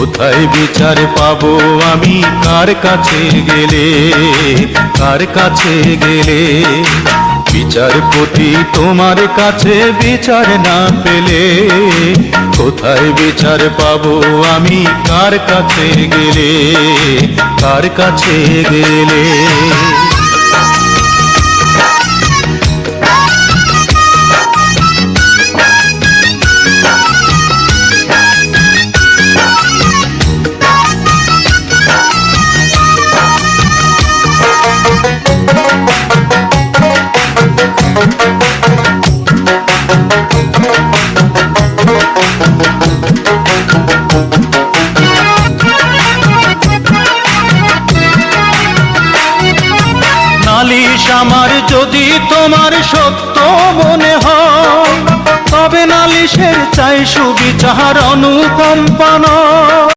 কোথায় বিচার পাবো আমি কার কাছে গেলে, কার কাছে গেলে? বিচারপতি তোমার কাছে বিচার না পেলে কোথায় বিচার পাবো আমি কার কাছে গেলে, কার কাছে গেলে? নালিশ আমার যদি তোমার সত্য মনে হয়, তবে নালিশের চাই সুবিচার অনুকম্পা নয়।